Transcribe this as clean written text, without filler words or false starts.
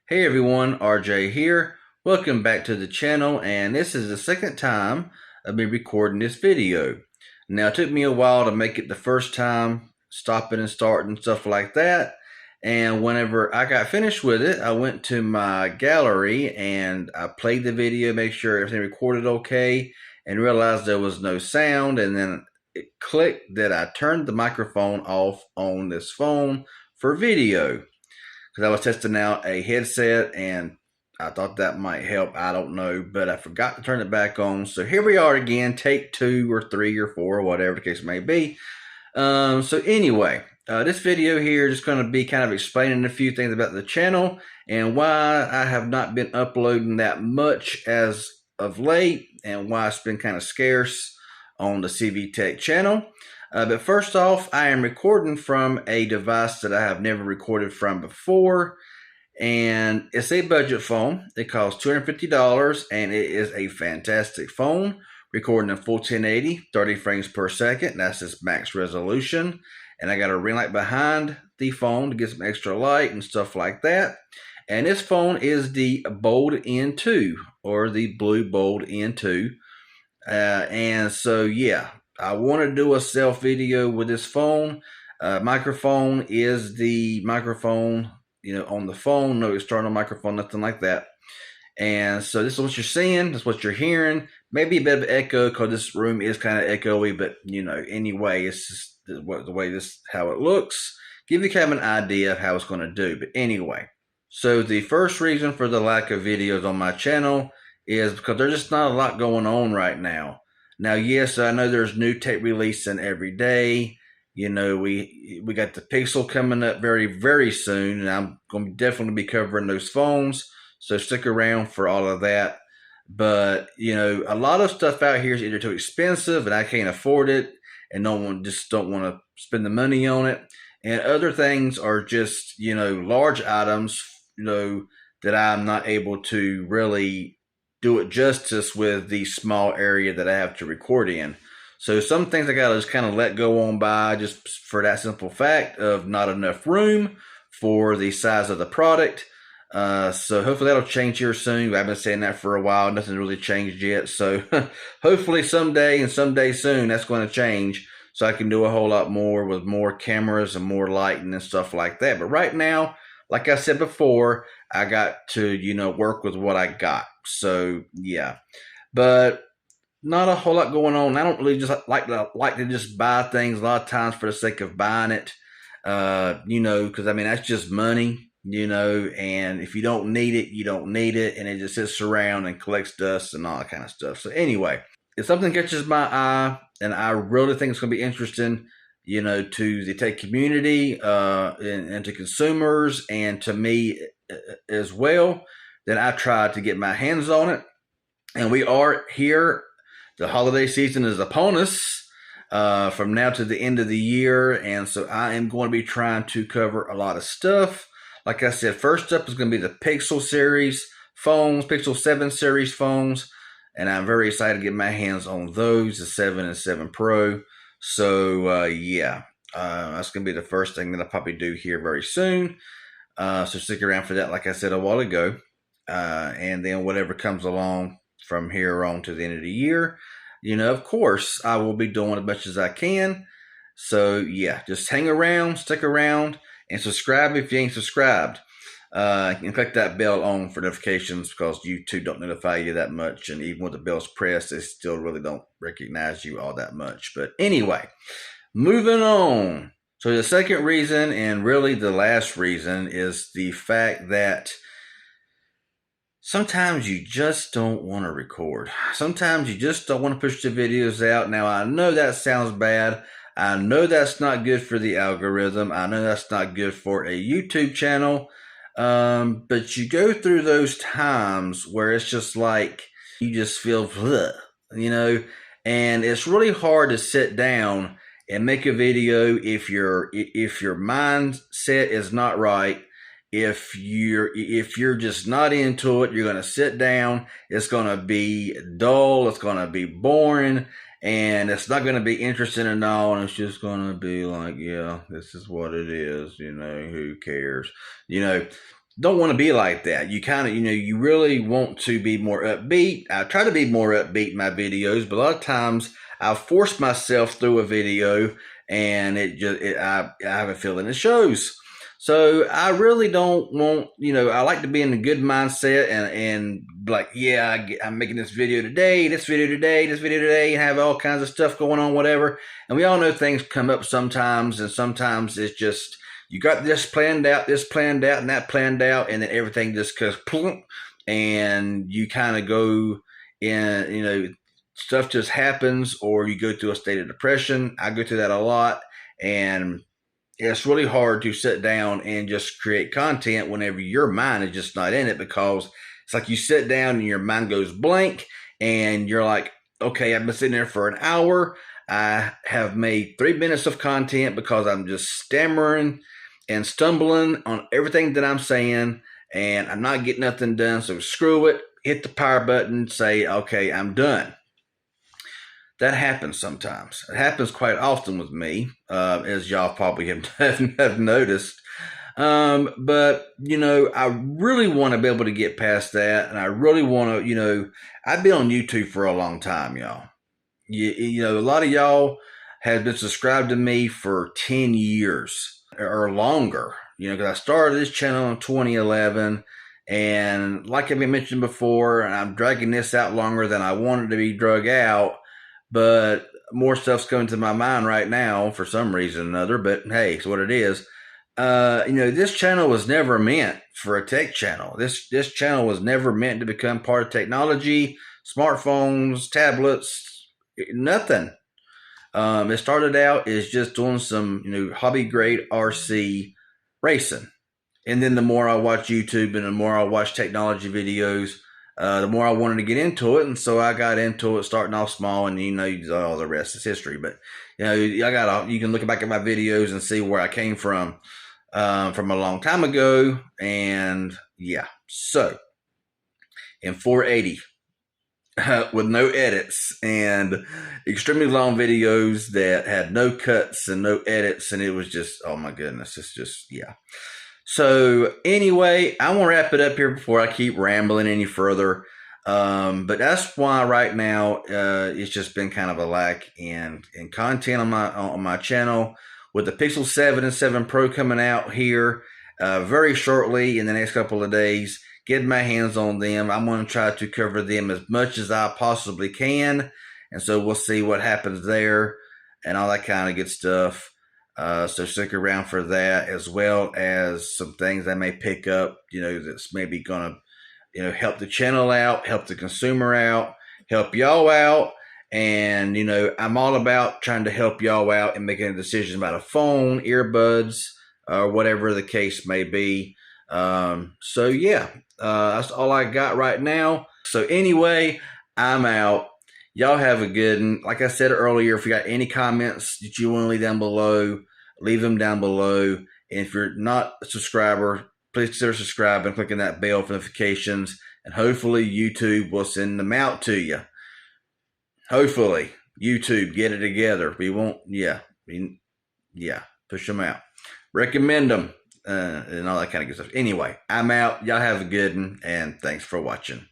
Hey everyone, RJ here. Welcome back to the channel, and this is the second time I've been recording this video. Now, it took me a while to make it the first time, stopping and starting, stuff like that. And whenever I got finished with it, I went to my gallery and I played the video, make sure everything recorded okay, and realized there was no sound. And then it clicked that I turned the microphone off on this phone for video because I was testing out a headset and I thought that might help. I don't know, but I forgot to turn it back on. So here we are again, take 2 or 3 or 4, whatever the case may be. So anyway, this video here is just going to be kind of explaining a few things about the channel and why I have not been uploading that much as of late and why it's been kind of scarce on the CV Tech channel. But first off, I am recording from a device that I have never recorded from before, and it's a budget phone. It costs $250, and it is a fantastic phone, recording in full 1080, 30 frames per second. That's its max resolution, and I got a ring light behind the phone to get some extra light and stuff like that. And this phone is the Bold N2, or the Blue Bold N2. And so, yeah, I want to do a self video with this phone. Microphone is the microphone, on the phone, no external microphone, nothing like that. And so this is what you're seeing, this is what you're hearing. Maybe a bit of echo because this room is kind of echoey, but anyway, it's just the way this how it looks. Give you kind of an idea of how it's going to do. But anyway, so the first reason for the lack of videos on my channel is because there's just not a lot going on right now. Now, yes, I know there's new tech releasing every day. We got the Pixel coming up very, very soon, and I'm going to definitely be covering those phones. So stick around for all of that. But, a lot of stuff out here is either too expensive and I can't afford it, and just don't want to spend the money on it. And other things are just, large items, that I'm not able to really do it justice with the small area that I have to record in. So some things I gotta just kind of let go on by just for that simple fact of not enough room for the size of the product. So hopefully that'll change here soon. I've been saying that for a while. Nothing's really changed yet. So hopefully someday and someday soon that's going to change so I can do a whole lot more with more cameras and more lighting and stuff like that. But right now, like I said before, I got to, work with what I got. So yeah, but not a whole lot going on. I don't really just like to just buy things a lot of times for the sake of buying it. Because that's just money, and if you don't need it, you don't need it, and it just sits around and collects dust and all that kind of stuff. So anyway, if something catches my eye and I really think it's going to be interesting, to the tech community, and to consumers and to me as well, then I try to get my hands on it. And we are here. The holiday season is upon us from now to the end of the year. And so I am going to be trying to cover a lot of stuff. Like I said, first up is going to be the Pixel series phones, Pixel 7 series phones. And I'm very excited to get my hands on those, the 7 and 7 Pro. So, yeah, that's going to be the first thing that I'll probably do here very soon. So stick around for that, like I said a while ago. And then whatever comes along from here on to the end of the year, of course, I will be doing as much as I can. So, yeah, just hang around, stick around, and subscribe if you ain't subscribed. And click that bell on for notifications because YouTube don't notify you that much. And even with the bell's pressed, they still really don't recognize you all that much. But anyway, moving on. So the second reason, and really the last reason, is the fact that sometimes you just don't want to record. Sometimes you just don't want to push the videos out. Now, I know that sounds bad. I know that's not good for the algorithm. I know that's not good for a YouTube channel. But you go through those times where it's just like you just feel, and it's really hard to sit down and make a video if your mindset is not right. If you're just not into it, you're going to sit down. It's going to be dull. It's going to be boring. And it's not going to be interesting at all. And it's just going to be like, yeah, this is what it is. Who cares? don't want to be like that. You kind of, you really want to be more upbeat. I try to be more upbeat in my videos, but a lot of times I force myself through a video and I have a feeling it shows. So I really don't want, I like to be in a good mindset and like, yeah, I'm making this video today, this video today, and have all kinds of stuff going on, whatever. And we all know things come up sometimes, and sometimes it's just, you got this planned out, and that planned out, and then everything just goes plump, and you kind of go in, stuff just happens, or you go through a state of depression. I go through that a lot, and it's really hard to sit down and just create content whenever your mind is just not in it, because it's like you sit down and your mind goes blank, and you're like, okay, I've been sitting there for an hour. I have made 3 minutes of content because I'm just stammering and stumbling on everything that I'm saying, and I'm not getting nothing done. So screw it, hit the power button, say, okay, I'm done. That happens sometimes. It happens quite often with me, as y'all probably have noticed. But, I really want to be able to get past that. And I really want to, I've been on YouTube for a long time, y'all. A lot of y'all have been subscribed to me for 10 years or longer, because I started this channel in 2011. And like I've been mentioned before, I'm dragging this out longer than I wanted to be drug out. But more stuff's coming to my mind right now for some reason or another. But hey, it's what it is. This channel was never meant for a tech channel. This channel was never meant to become part of technology, smartphones, tablets, nothing. It started out as just doing some, hobby grade RC racing. And then the more I watch YouTube and the more I watch technology videos, the more I wanted to get into it. And so I got into it starting off small, and all the rest is history. But, you can look back at my videos and see where I came from a long time ago. And yeah, so in 480, with no edits and extremely long videos that had no cuts and no edits, and it was just, oh my goodness, it's just, yeah. So anyway, I want to wrap it up here before I keep rambling any further. But that's why right now it's just been kind of a lack in content on my channel. With the Pixel 7 and 7 Pro coming out here very shortly in the next couple of days, getting my hands on them, I'm going to try to cover them as much as I possibly can. And so we'll see what happens there and all that kind of good stuff. So stick around for that, as well as some things I may pick up, that's maybe going to, help the channel out, help the consumer out, help y'all out. And, I'm all about trying to help y'all out and making a decision about a phone, earbuds, or whatever the case may be. So yeah, that's all I got right now. So anyway, I'm out. Y'all have a good one. Like I said earlier, if you got any comments that you want to leave down below, leave them down below. And if you're not a subscriber, please consider subscribing, clicking that bell for notifications, and hopefully YouTube will send them out to you. Hopefully YouTube, get it together. We won't, yeah, push them out, recommend them, and all that kind of good stuff. Anyway, I'm out. Y'all have a good one, and thanks for watching.